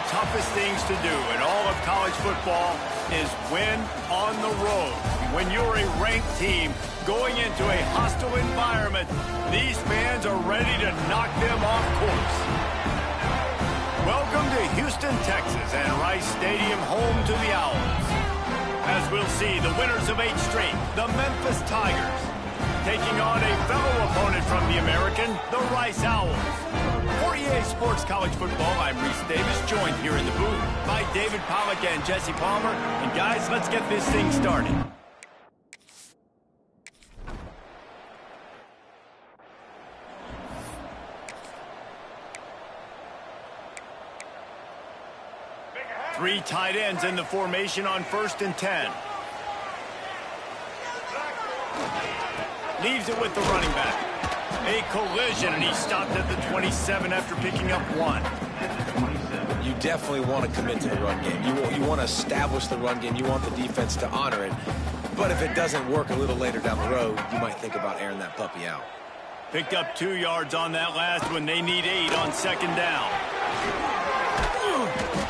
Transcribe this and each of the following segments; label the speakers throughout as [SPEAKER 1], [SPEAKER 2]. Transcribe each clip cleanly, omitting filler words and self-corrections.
[SPEAKER 1] toughest things to do in all of college football is win on the road. When you're a ranked team going into a hostile environment, these fans are ready to knock them off course. Welcome to Houston, Texas, and Rice Stadium, home to the Owls. As we'll see, the winners of 8 straight, the Memphis Tigers, taking on a fellow opponent from the American, the Rice Owls. For EA Sports College Football, I'm Reese Davis, joined here in the booth by David Pollack and Jesse Palmer. And guys, let's get this thing started. Three tight ends in the formation on 1st and 10. Leaves it with the running back. A collision, and he stopped at the 27 after picking up 1.
[SPEAKER 2] You definitely want to commit to the run game. You want to establish the run game. You want the defense to honor it. But if it doesn't work a little later down the road, you might think about airing that puppy out.
[SPEAKER 1] Picked up 2 yards on that last one. They need 8 on 2nd down.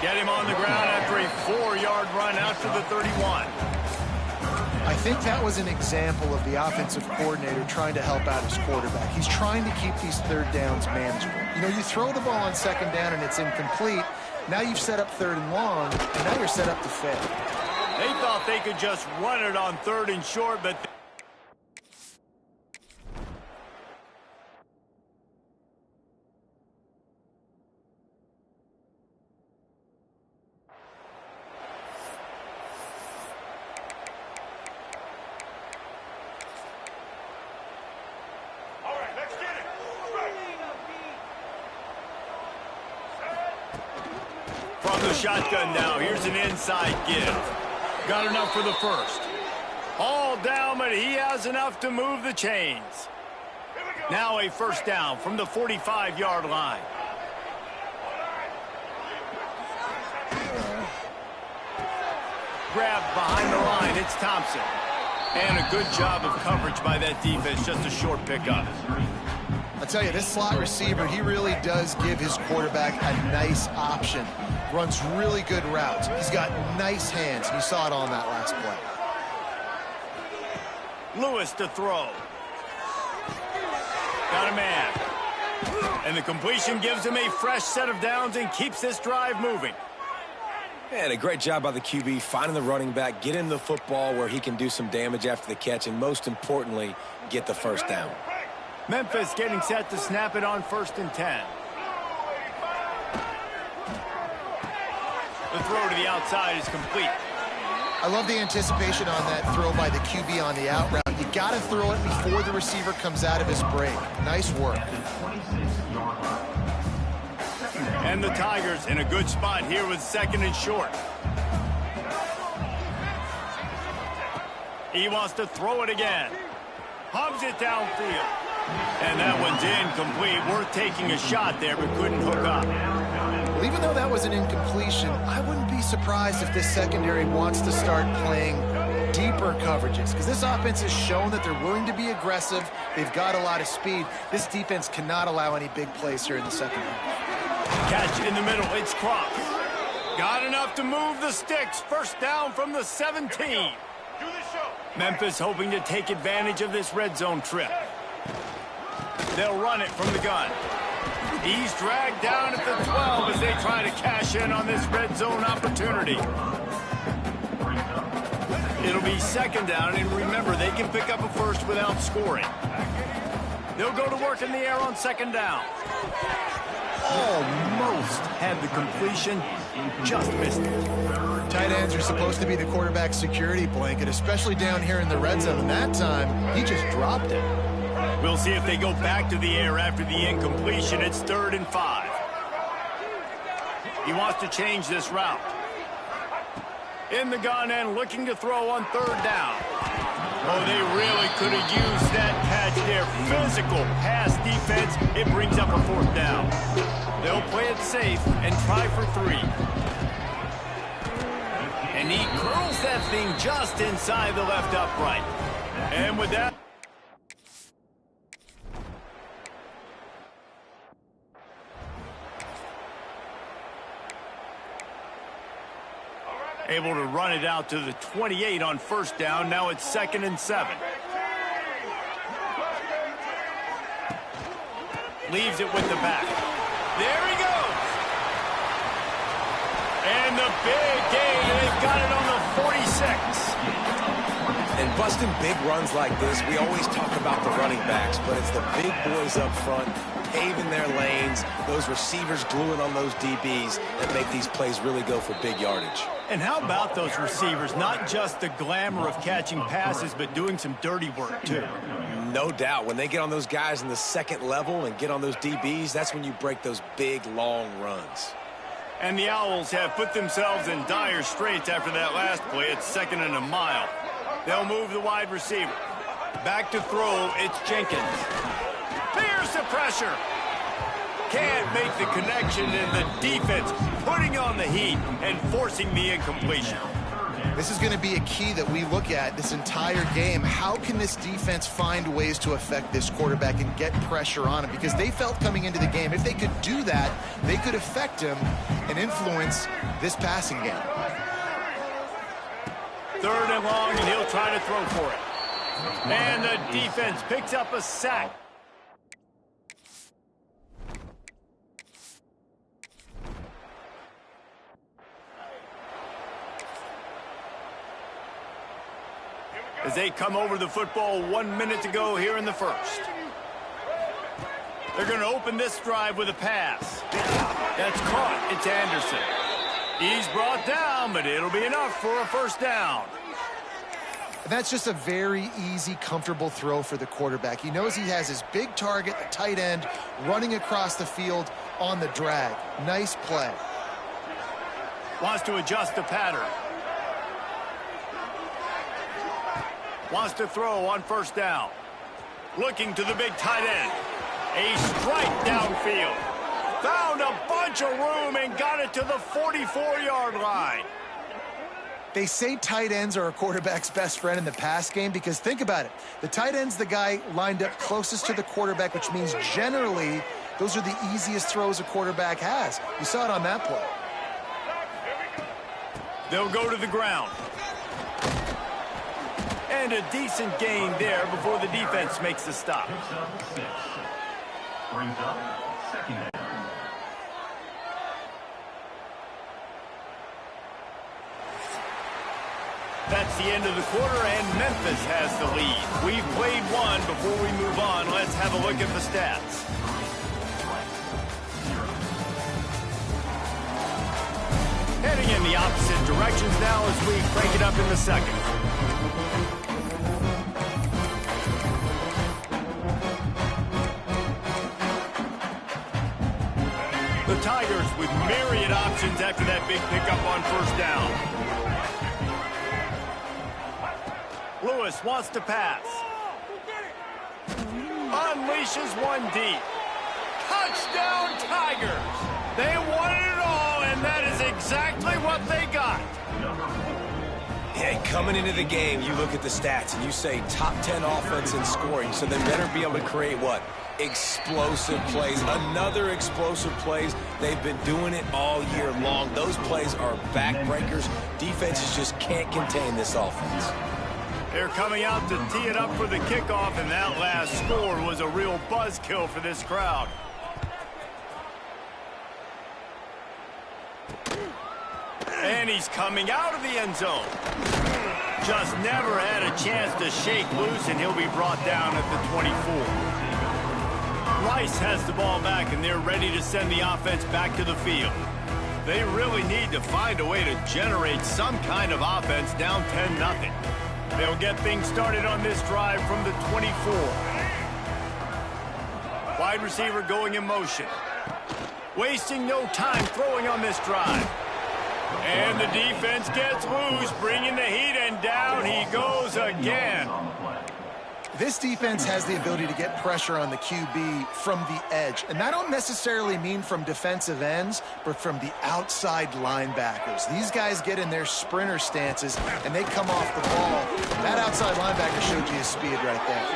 [SPEAKER 1] Get him on the ground after a 4-yard run out to the 31.
[SPEAKER 3] I think that was an example of the offensive coordinator trying to help out his quarterback. He's trying to keep these 3rd downs manageable. You know, you throw the ball on 2nd down and it's incomplete. Now you've set up 3rd and long, and now you're set up to fail.
[SPEAKER 1] They thought they could just run it on 3rd and short, but... From the shotgun now, here's an inside give. Got enough for the 1st. All down, but he has enough to move the chains. Now a 1st down from the 45-yard line. Grabbed behind the line, it's Thompson. And a good job of coverage by that defense, just a short pickup.
[SPEAKER 3] I'll tell you, this slot receiver, he really does give his quarterback a nice option. Runs really good routes. He's got nice hands. You saw it on that last play.
[SPEAKER 1] Lewis to throw. Got a man. And the completion gives him a fresh set of downs and keeps this drive moving.
[SPEAKER 2] And a great job by the QB, finding the running back, getting the football where he can do some damage after the catch, and most importantly, get the 1st down.
[SPEAKER 1] Memphis getting set to snap it on 1st and 10. The throw to the outside is complete.
[SPEAKER 3] I love the anticipation on that throw by the QB on the out route. You got to throw it before the receiver comes out of his break. Nice work.
[SPEAKER 1] And the Tigers in a good spot here with 2nd and short. He wants to throw it again. Hubs it downfield. And that one's incomplete. Worth taking a shot there, but couldn't hook up.
[SPEAKER 3] Well, even though that was an incompletion, I wouldn't be surprised if this secondary wants to start playing deeper coverages, because this offense has shown that they're willing to be aggressive. They've got a lot of speed. This defense cannot allow any big plays here in the second half.
[SPEAKER 1] Catch in the middle. It's Cross. Got enough to move the sticks. 1st down from the 17. Memphis hoping to take advantage of this red zone trip. They'll run it from the gun. He's dragged down at the 12 as they try to cash in on this red zone opportunity. It'll be 2nd down, and remember, they can pick up a 1st without scoring. They'll go to work in the air on 2nd down. Almost had the completion, just missed it.
[SPEAKER 3] Tight ends are supposed to be the quarterback's security blanket, especially down here in the red zone. And that time, he just dropped it.
[SPEAKER 1] We'll see if they go back to the air after the incompletion. It's 3rd and 5. He wants to change this route. In the gun and looking to throw on 3rd down. Oh, they really could have used that catch there. Physical pass defense. It brings up a 4th down. They'll play it safe and try for 3. And he curls that thing just inside the left upright. And with that... Able to run it out to the 28 on first down. Now it's 2nd and 7. Leaves it with the back. There he goes. And the big gain. They've got it on the 46.
[SPEAKER 2] And busting big runs like this, we always talk about the running backs, but it's the big boys up front, paving their lanes, those receivers gluing on those DBs that make these plays really go for big yardage.
[SPEAKER 1] And how about those receivers? Not just the glamour of catching passes, but doing some dirty work, too.
[SPEAKER 2] No doubt. When they get on those guys in the second level and get on those DBs, that's when you break those big, long runs.
[SPEAKER 1] And the Owls have put themselves in dire straits after that last play. It's 2nd and a mile. They'll move the wide receiver. Back to throw, it's Jenkins. Fears the pressure. Can't make the connection, and the defense putting on the heat and forcing the incompletion.
[SPEAKER 3] This is going to be a key that we look at this entire game. How can this defense find ways to affect this quarterback and get pressure on him? Because they felt coming into the game, if they could do that, they could affect him and influence this passing game.
[SPEAKER 1] 3rd and long, and he'll try to throw for it. And the defense picks up a sack. As they come over the football 1 minute to go here in the first. They're going to open this drive with a pass. That's caught. It's Anderson. He's brought down, but it'll be enough for a first down.
[SPEAKER 3] And that's just a very easy, comfortable throw for the quarterback. He knows he has his big target, the tight end, running across the field on the drag. Nice play.
[SPEAKER 1] Wants to adjust the pattern. Wants to throw on first down. Looking to the big tight end. A strike downfield. Found a bunch of room and got it to the 44-yard line.
[SPEAKER 3] They say tight ends are a quarterback's best friend in the pass game because think about it. The tight end's the guy lined up closest to the quarterback, which means generally those are the easiest throws a quarterback has. You saw it on that play.
[SPEAKER 1] They'll go to the ground. And a decent gain there before the defense makes the stop. Brings up 2nd down. That's the end of the quarter, and Memphis has the lead. We've played one. Before we move on, let's have a look at the stats. Heading in the opposite directions now as we crank it up in the second. The Tigers with myriad options after that big pickup on first down. Lewis wants to pass. Unleashes one deep. Touchdown Tigers! They wanted it all, and that is exactly what they got.
[SPEAKER 2] Hey, coming into the game, you look at the stats and you say top 10 offense in scoring, so they better be able to create what? Explosive plays. Another explosive plays. They've been doing it all year long. Those plays are backbreakers. Defenses just can't contain this offense.
[SPEAKER 1] They're coming out to tee it up for the kickoff, and that last score was a real buzzkill for this crowd. And he's coming out of the end zone. Just never had a chance to shake loose, and he'll be brought down at the 24. Rice has the ball back, and they're ready to send the offense back to the field. They really need to find a way to generate some kind of offense down 10-0. They'll get things started on this drive from the 24. Wide receiver going in motion. Wasting no time throwing on this drive. And the defense gets loose, bringing the heat, and down he goes again.
[SPEAKER 3] This defense has the ability to get pressure on the QB from the edge. And I don't necessarily mean from defensive ends, but from the outside linebackers. These guys get in their sprinter stances, and they come off the ball. That outside linebacker showed you his speed right there.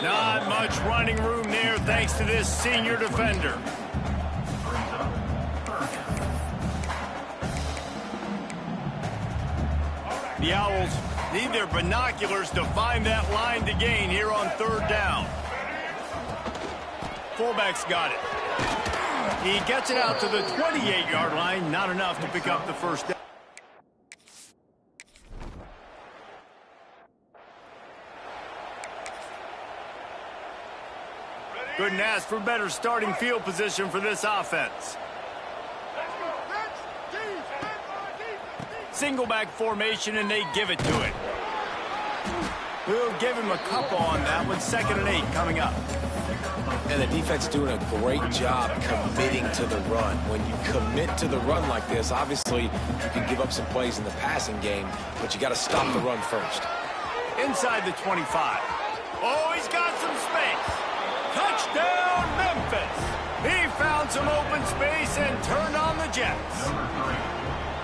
[SPEAKER 1] Not much running room there thanks to this senior defender. The Owls need their binoculars to find that line to gain here on 3rd down. Fullback's got it. He gets it out to the 28-yard line. Not enough to pick up the first down. Couldn't ask for better starting field position for this offense. Single back formation, and they give it to it. We'll give him a couple on that one. 2nd and 8 coming up.
[SPEAKER 2] And the defense doing a great job committing to the run. When you commit to the run like this, obviously you can give up some plays in the passing game, but you got to stop the run first.
[SPEAKER 1] Inside the 25. Oh, he's got some space. Touchdown, Memphis. He found some open space and turned on the Jets.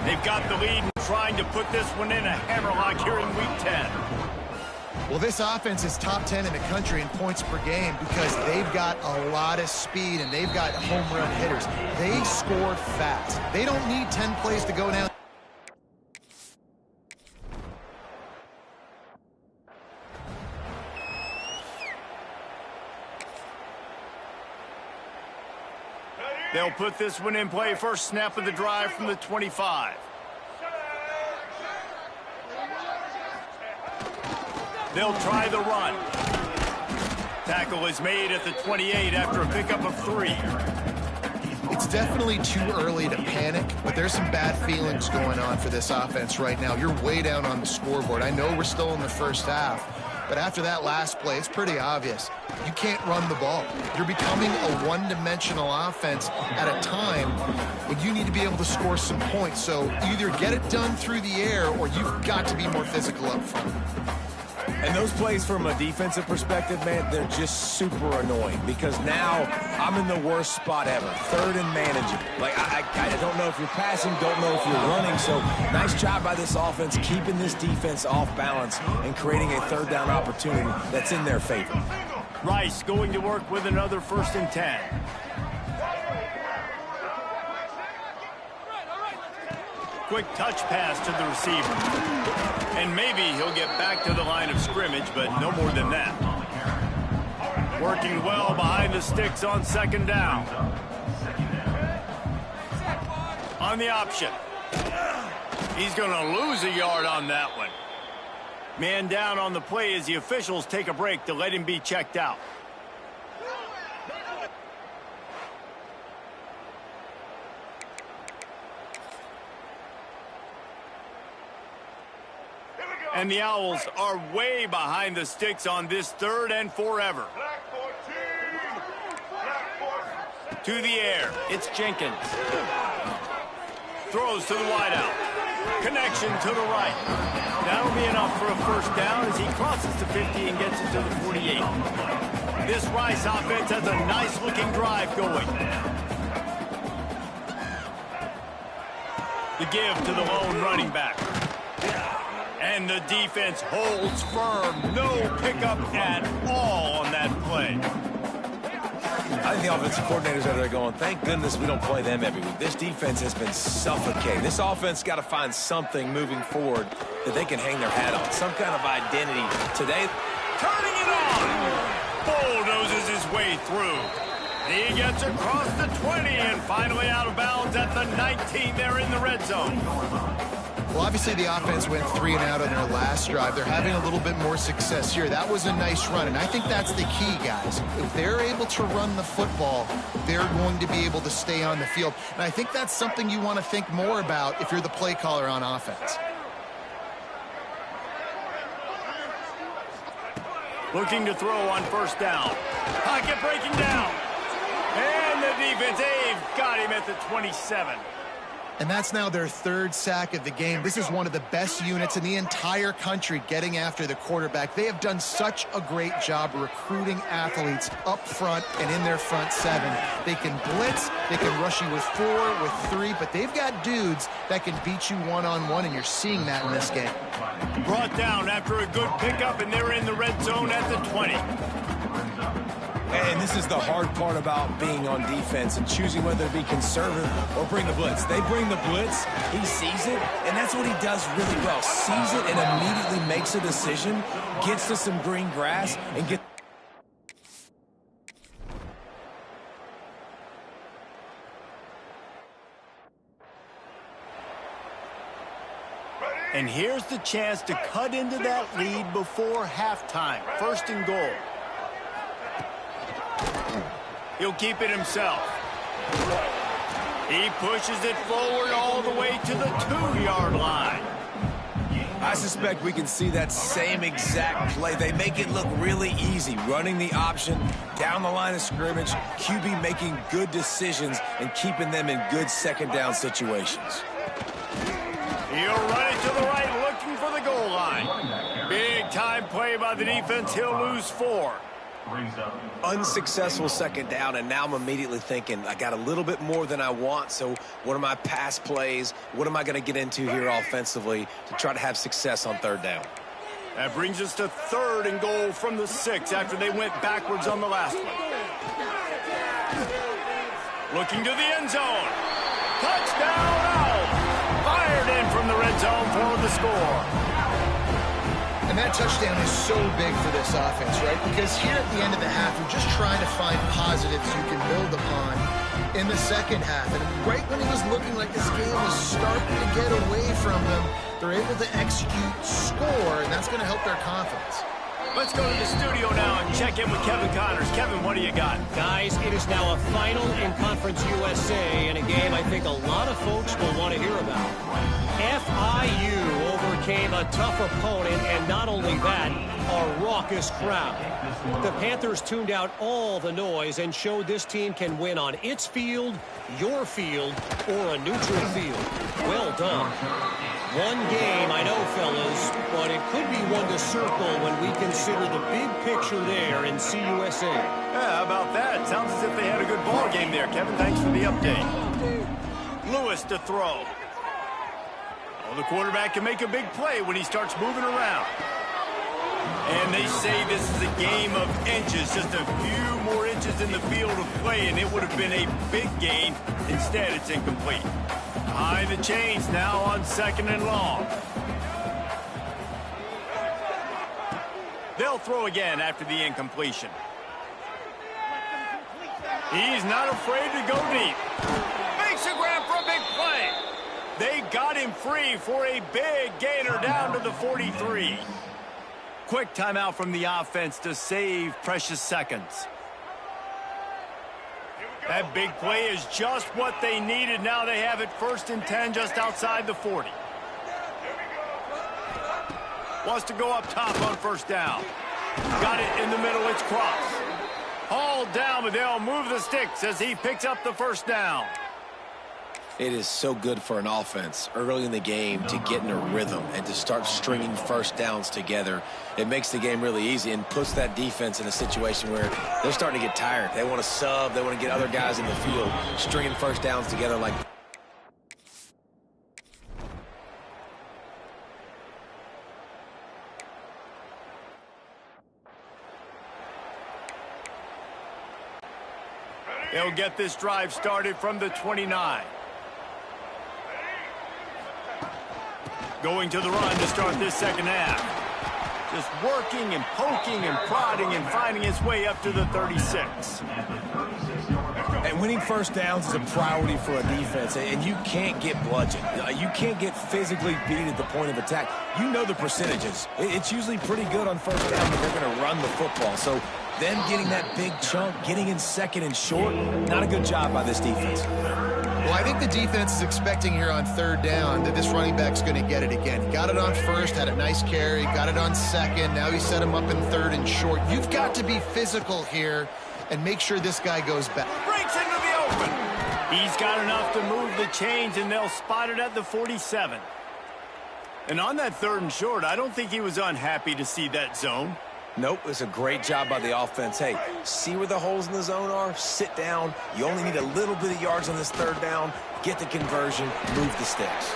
[SPEAKER 1] They've got the lead and trying to put this one in a hammerlock here in Week 10.
[SPEAKER 3] Well, this offense is top 10 in the country in points per game because they've got a lot of speed and they've got home run hitters. They score fast. They don't need 10 plays to go down.
[SPEAKER 1] They'll put this one in play. First snap of the drive from the 25. They'll try the run. Tackle is made at the 28 after a pickup of 3.
[SPEAKER 3] It's definitely too early to panic, but there's some bad feelings going on for this offense right now. You're way down on the scoreboard. I know we're still in the first half, but after that last play, it's pretty obvious. You can't run the ball. You're becoming a one-dimensional offense at a time when you need to be able to score some points. So either get it done through the air or you've got to be more physical up front.
[SPEAKER 2] And those plays from a defensive perspective, man, they're just super annoying because now I'm in the worst spot ever. 3rd and manageable. Like, I don't know if you're passing, don't know if you're running. So nice job by this offense keeping this defense off balance and creating a 3rd down opportunity that's in their favor.
[SPEAKER 1] Rice going to work with another 1st and 10. Quick touch pass to the receiver. And maybe he'll get back to the line of scrimmage, but no more than that. Working well behind the sticks on 2nd down. On the option. He's going to lose a yard on that one. Man down on the play as the officials take a break to let him be checked out. And the Owls are way behind the sticks on this 3rd and forever. To the air, it's Jenkins. Throws to the wideout. Connection to the right. That'll be enough for a 1st down as he crosses the 50 and gets it to the 48. This Rice offense has a nice-looking drive going. The give to the lone running back. And the defense holds firm. No pickup at all on that play.
[SPEAKER 2] I think the offensive coordinators out there going, thank goodness we don't play them every week. This defense has been suffocating. This offense got to find something moving forward that they can hang their hat on. Some kind of identity. Today,
[SPEAKER 1] turning it on. Bulldozes his way through. He gets across the 20 and finally out of bounds at the 19 there in the red zone.
[SPEAKER 3] Well, obviously the offense went 3 and out on their last drive. They're having a little bit more success here. That was a nice run, and I think that's the key, guys. If they're able to run the football, they're going to be able to stay on the field. And I think that's something you want to think more about if you're the play caller on offense.
[SPEAKER 1] Looking to throw on 1st down. Pocket breaking down. And the defense, they've got him at the 27.
[SPEAKER 3] And that's now their 3rd sack of the game. This is one of the best units in the entire country getting after the quarterback. They have done such a great job recruiting athletes up front and in their front 7. They can blitz, they can rush you with 4, with 3, but they've got dudes that can beat you one-on-one, and you're seeing that in this game.
[SPEAKER 1] Brought down after a good pickup, and they're in the red zone at the 20.
[SPEAKER 2] And this is the hard part about being on defense and choosing whether to be conservative or bring the blitz. They bring the blitz, he sees it, and that's what he does really well. Sees it and immediately makes a decision, gets to some green grass, and gets...
[SPEAKER 1] And here's the chance to cut into that lead before halftime. First and goal. He'll keep it himself. He pushes it forward all the way to the 2-yard line.
[SPEAKER 2] I suspect we can see that same exact play. They make it look really easy, running the option down the line of scrimmage, QB making good decisions and keeping them in good second down situations.
[SPEAKER 1] He'll run it to the right, looking for the goal line. Big time play by the defense. He'll lose 4.
[SPEAKER 2] Unsuccessful second down, and now I'm immediately thinking, I got a little bit more than I want, so what are my pass plays? What am I going to get into here offensively to try to have success on third down?
[SPEAKER 1] That brings us to 3rd and goal from the 6 after they went backwards on the last one. Looking to the end zone. Touchdown out! Fired in from the red zone for the score.
[SPEAKER 3] And that touchdown is so big for this offense, right? Because here at the end of the half, you're just trying to find positives you can build upon in the second half. And right when it was looking like this game was starting to get away from them, they're able to execute, score, and that's going to help their confidence.
[SPEAKER 1] Let's go to the studio now and check in with Kevin Connors. Kevin, what do you got?
[SPEAKER 4] Guys, it is now a final in Conference USA in a game I think a lot of folks will want to hear about. FIU overcame a tough opponent, and not only that, a raucous crowd. The Panthers tuned out all the noise and showed this team can win on its field, your field, or a neutral field. Well done. One game, I know, fellas, but it could be one to circle when we consider the big picture there in CUSA.
[SPEAKER 1] Yeah, how about that? Sounds as if they had a good ball game there. Kevin, thanks for the update. Lewis to throw. Oh, the quarterback can make a big play when he starts moving around. And they say this is a game of inches, just a few more inches in the field of play, and it would have been a big gain. Instead, it's incomplete. Behind the chains now on 2nd and long. They'll throw again after the incompletion. He's not afraid to go deep. Makes a grab for a big play. They got him free for a big gainer down to the 43. Quick timeout from the offense to save precious seconds. That big play is just what they needed. Now they have it 1st and 10 just outside the 40. Wants to go up top on 1st down. Got it in the middle. It's cross. Hauled down, but they'll move the sticks as he picks up the 1st down.
[SPEAKER 2] It is so good for an offense early in the game to get in a rhythm and to start stringing 1st downs together. It makes the game really easy and puts that defense in a situation where they're starting to get tired. They want to sub. They want to get other guys in the field, stringing 1st downs together like...
[SPEAKER 1] They'll get this drive started from the 29. Going to the run to start this second half. Just working and poking and prodding and finding his way up to the 36.
[SPEAKER 2] And winning 1st downs is a priority for a defense, and you can't get bludgeoned. You can't get physically beat at the point of attack. You know the percentages. It's usually pretty good on 1st down, but they're going to run the football. So them getting that big chunk, getting in 2nd and short, not a good job by this defense.
[SPEAKER 3] Well, I think the defense is expecting here on 3rd down that this running back's going to get it again. He got it on 1st, had a nice carry, got it on 2nd. Now he set him up in 3rd and short. You've got to be physical here and make sure this guy goes back.
[SPEAKER 1] Breaks into the open. He's got enough to move the chains, and they'll spot it at the 47. And on that 3rd and short, I don't think he was unhappy to see that zone.
[SPEAKER 2] Nope, it's a great job by the offense. Hey, see where the holes in the zone are? Sit down. You only need a little bit of yards on this 3rd down. Get the conversion. Move the sticks.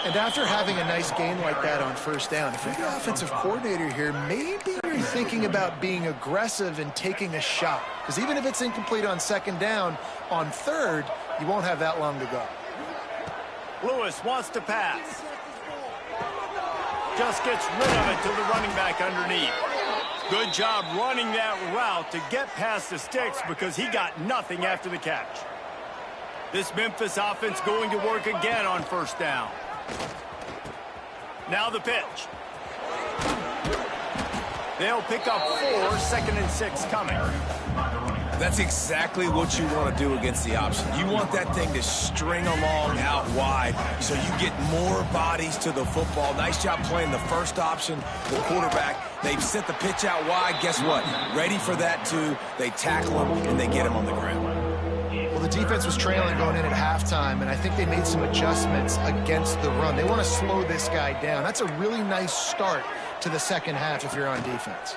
[SPEAKER 3] And after having a nice gain like that on first down, if you're the offensive coordinator here, maybe you're thinking about being aggressive and taking a shot. Because even if it's incomplete on second down, on third, you won't have that long to go.
[SPEAKER 1] Lewis wants to pass. Just gets rid of it to the running back underneath. Good job running that route to get past the sticks because he got nothing after the catch. This Memphis offense going to work again on first down. Now the pitch. They'll pick up 4, 2nd and 6 coming.
[SPEAKER 2] That's exactly what you want to do against the option. You want that thing to string along out wide so you get more bodies to the football. Nice job playing the first option, the quarterback. They set the pitch out wide. Guess what? Ready for that too. They tackle him and they get him on the ground.
[SPEAKER 3] Well, the defense was trailing going in at halftime, and I think they made some adjustments against the run. They want to slow this guy down. That's a really nice start to the second half if you're on defense.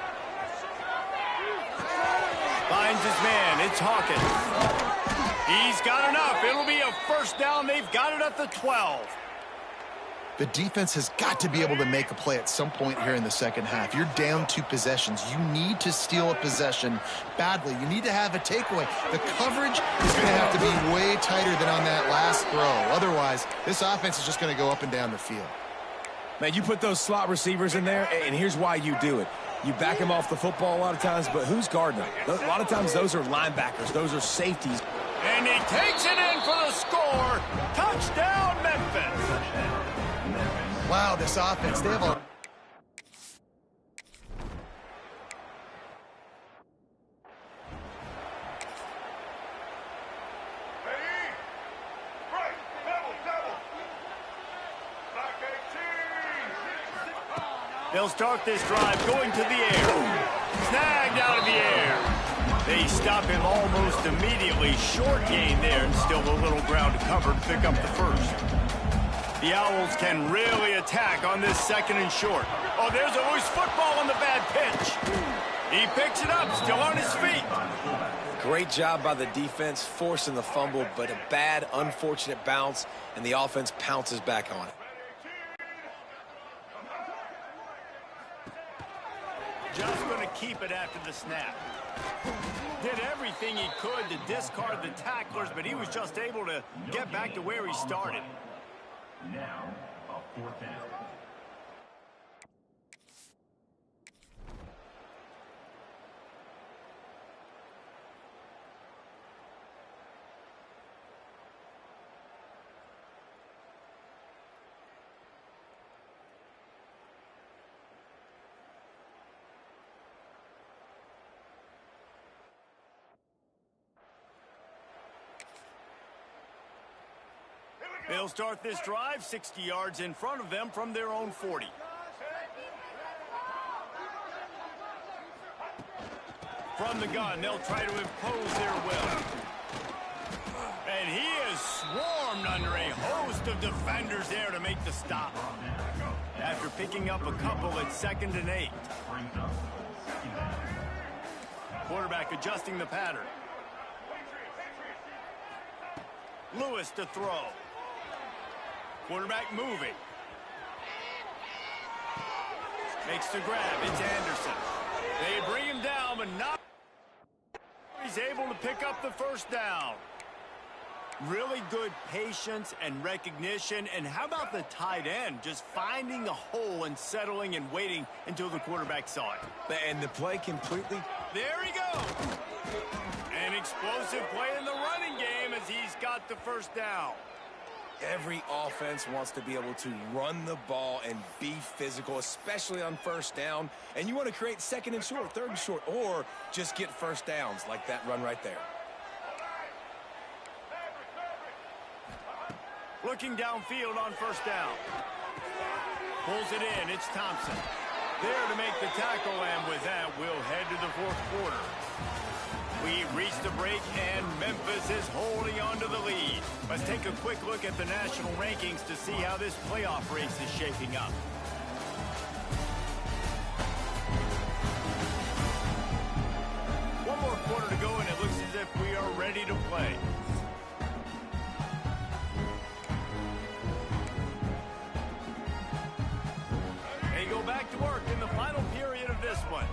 [SPEAKER 1] Finds his man. It's Hawkins. He's got enough. It'll be a first down. They've got it at the 12.
[SPEAKER 3] The defense has got to be able to make a play at some point here in the second half. You're down 2 possessions. You need to steal a possession badly. You need to have a takeaway. The coverage is going to have to be way tighter than on that last throw. Otherwise, this offense is just going to go up and down the field.
[SPEAKER 2] Man, you put those slot receivers in there, and here's why you do it. You back them off the football a lot of times, but who's guarding them? A lot of times those are linebackers. Those are safeties.
[SPEAKER 1] And he takes it in for the score. Touchdown, Memphis.
[SPEAKER 3] Wow, this offense, they have a...
[SPEAKER 1] They'll start this drive going to the air. Snagged out of the air. They stop him almost immediately. Short gain there and still a little ground to cover to pick up the first. The Owls can really attack on this 2nd and short. Oh, there's always football on the bad pitch. He picks it up, still on his feet.
[SPEAKER 2] Great job by the defense forcing the fumble, but a bad, unfortunate bounce, and the offense pounces back on it.
[SPEAKER 1] Just going to keep it after the snap. Did everything he could to discard the tacklers, but he was just able to get back to where he started.
[SPEAKER 5] Now, a 4th down.
[SPEAKER 1] They'll start this drive 60 yards in front of them from their own 40. From the gun, they'll try to impose their will. And he is swarmed under a host of defenders there to make the stop. After picking up a couple at 2nd and 8. Quarterback adjusting the pattern. Lewis to throw. Quarterback moving. Makes the grab. It's Anderson. They bring him down, but not. He's able to pick up the first down. Really good patience and recognition. And how about the tight end? Just finding a hole and settling and waiting until the quarterback saw it.
[SPEAKER 2] And the play completely.
[SPEAKER 1] There he goes. An explosive play in the running game as he's got the first down.
[SPEAKER 2] Every offense wants to be able to run the ball and be physical, especially on first down. And you want to create 2nd and short, 3rd and short, or just get first downs like that run right there.
[SPEAKER 1] Looking downfield on first down. Pulls it in. It's Thompson. There to make the tackle, and with that, we'll head to the 4th quarter. We've reached the break, and Memphis is holding on to the lead. Let's take a quick look at the national rankings to see how this playoff race is shaping up. One more quarter to go, and it looks as if we are ready to play. go back to work in the final period of this one.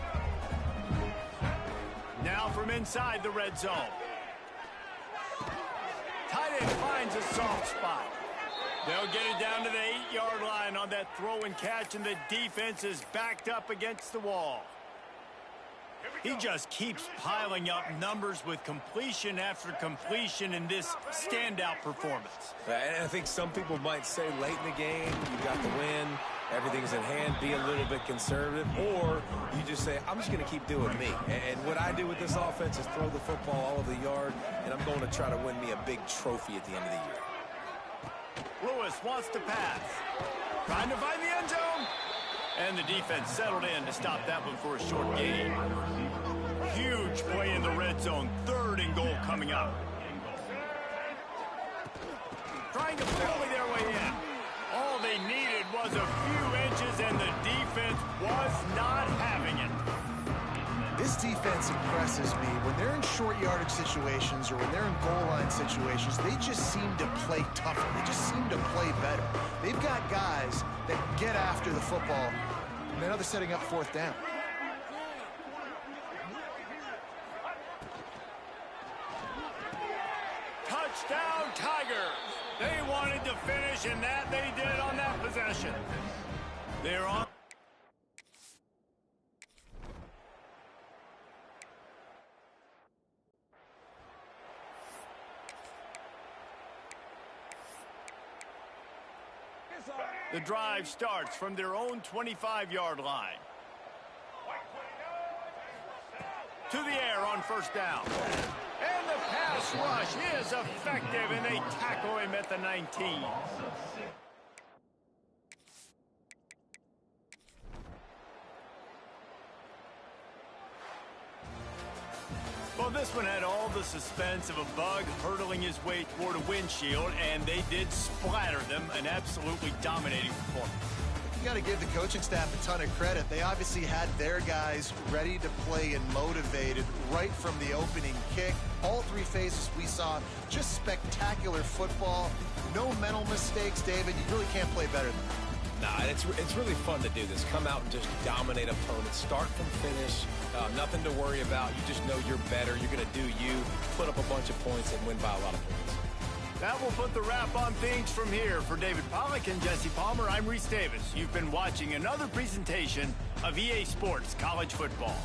[SPEAKER 1] Now from inside the red zone. Tight end finds a soft spot. They'll get it down to the 8-yard line on that throw and catch, and the defense is backed up against the wall. He just keeps piling up numbers with completion after completion in this standout performance.
[SPEAKER 2] And I think some people might say late in the game, you got the win, everything's in hand, be a little bit conservative, or you just say, I'm just going to keep doing me. And what I do with this offense is throw the football all over the yard, and I'm going to try to win me a big trophy at the end of the year.
[SPEAKER 1] Lewis wants to pass. Trying to find the end zone. And the defense settled in to stop that one for a short gain. Huge play in the red zone. 3rd and goal coming up. Trying to bully their way in. All they needed was a few inches, and the defense was not having it.
[SPEAKER 3] This defense impresses me. When they're in short yardage situations or when they're in goal line situations, they just seem to play tougher. They just seem to play better. They've got guys that get after the football. And now they're setting up 4th down.
[SPEAKER 1] Touchdown, Tigers. They wanted to finish, and that they did on that possession. They're on. The drive starts from their own 25-yard line. To the air on 1st down. And the pass rush is effective, and they tackle him at the 19. Well, this one had all the suspense of a bug hurtling his way toward a windshield, and they did splatter them, an absolutely dominating performance.
[SPEAKER 3] You got to give the coaching staff a ton of credit. They obviously had their guys ready to play and motivated right from the opening kick. All 3 phases we saw, just spectacular football. No mental mistakes, David. You really can't play better than that.
[SPEAKER 2] Nah, it's really fun to do this. Come out and just dominate opponents. Start from finish. Nothing to worry about. You just know you're better. You're going to do you, put up a bunch of points, and win by a lot of points.
[SPEAKER 1] That will put the wrap on things from here. For David Pollack and Jesse Palmer, I'm Reese Davis. You've been watching another presentation of EA Sports College Football.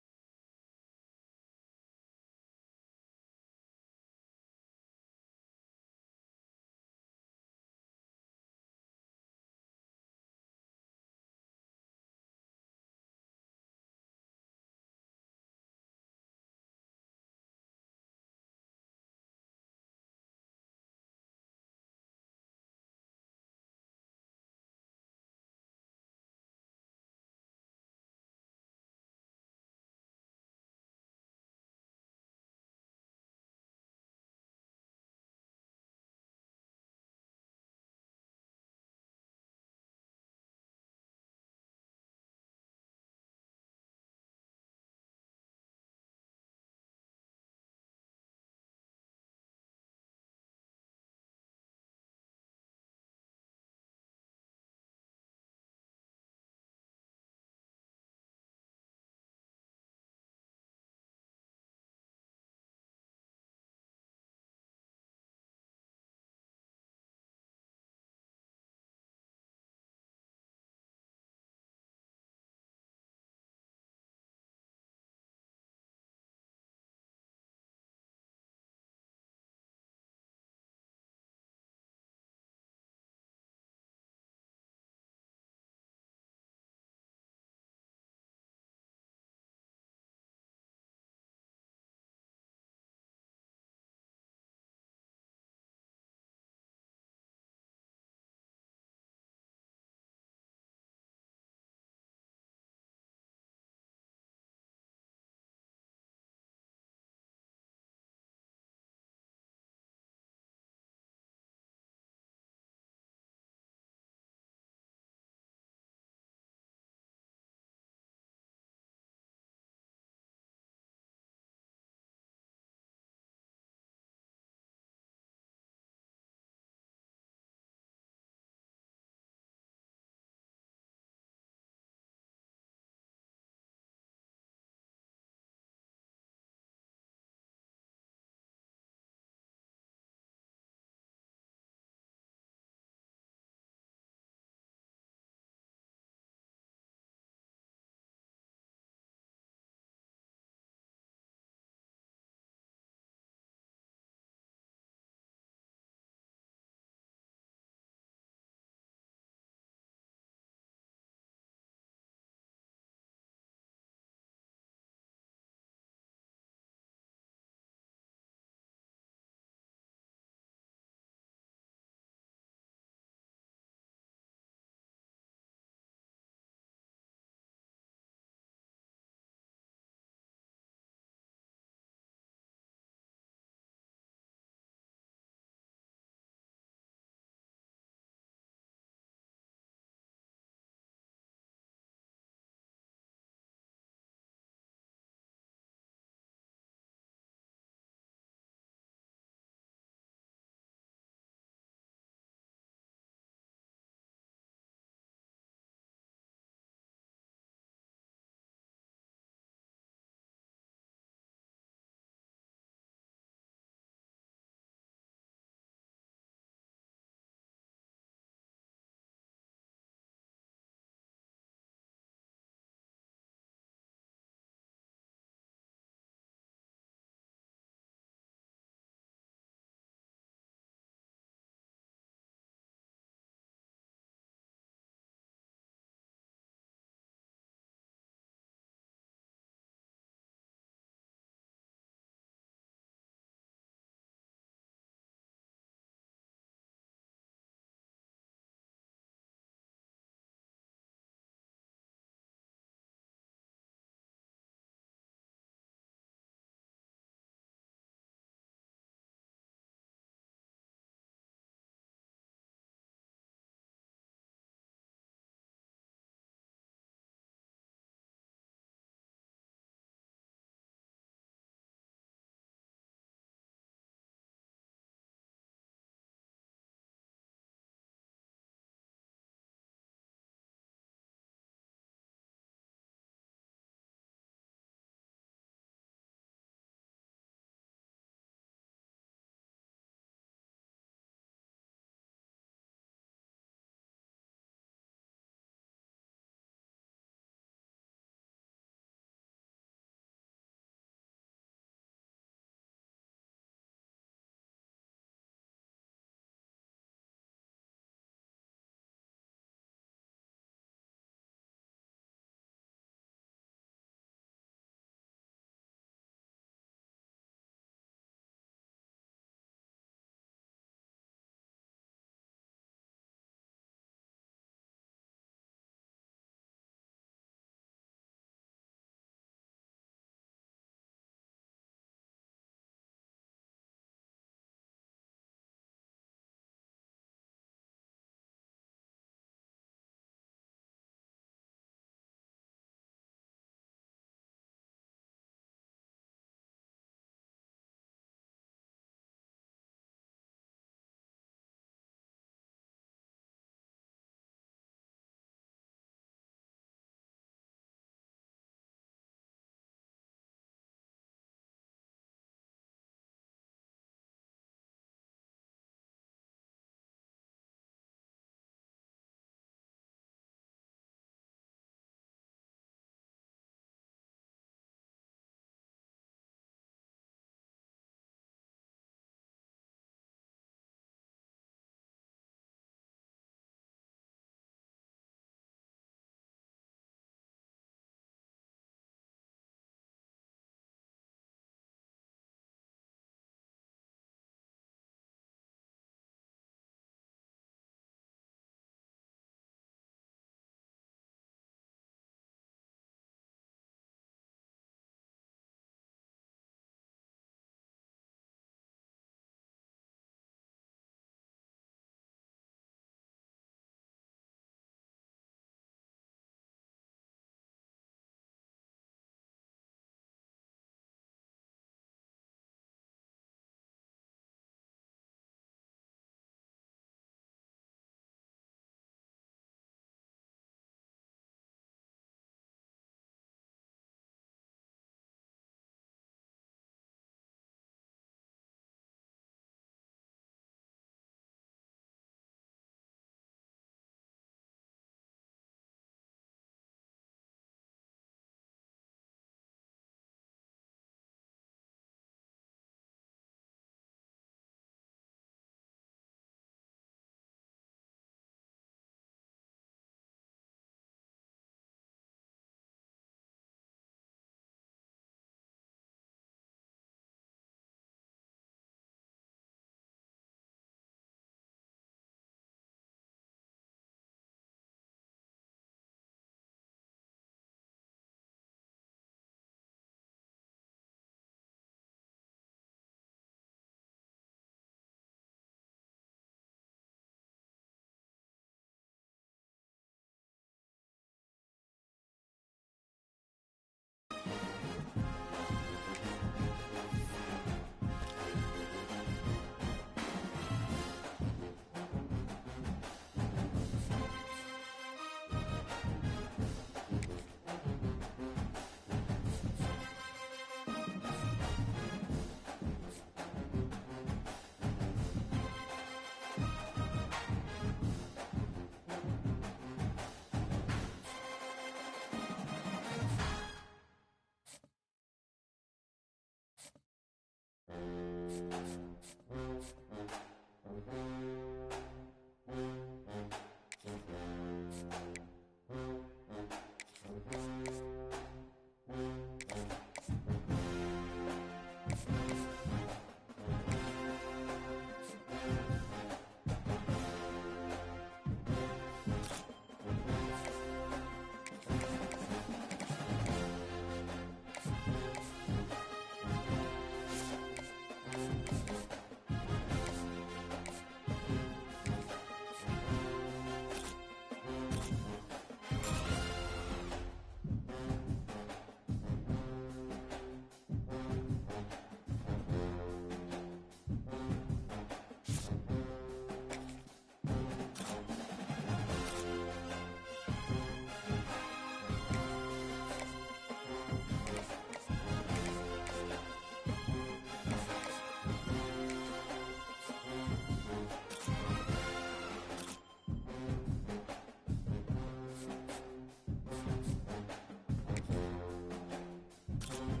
[SPEAKER 3] it.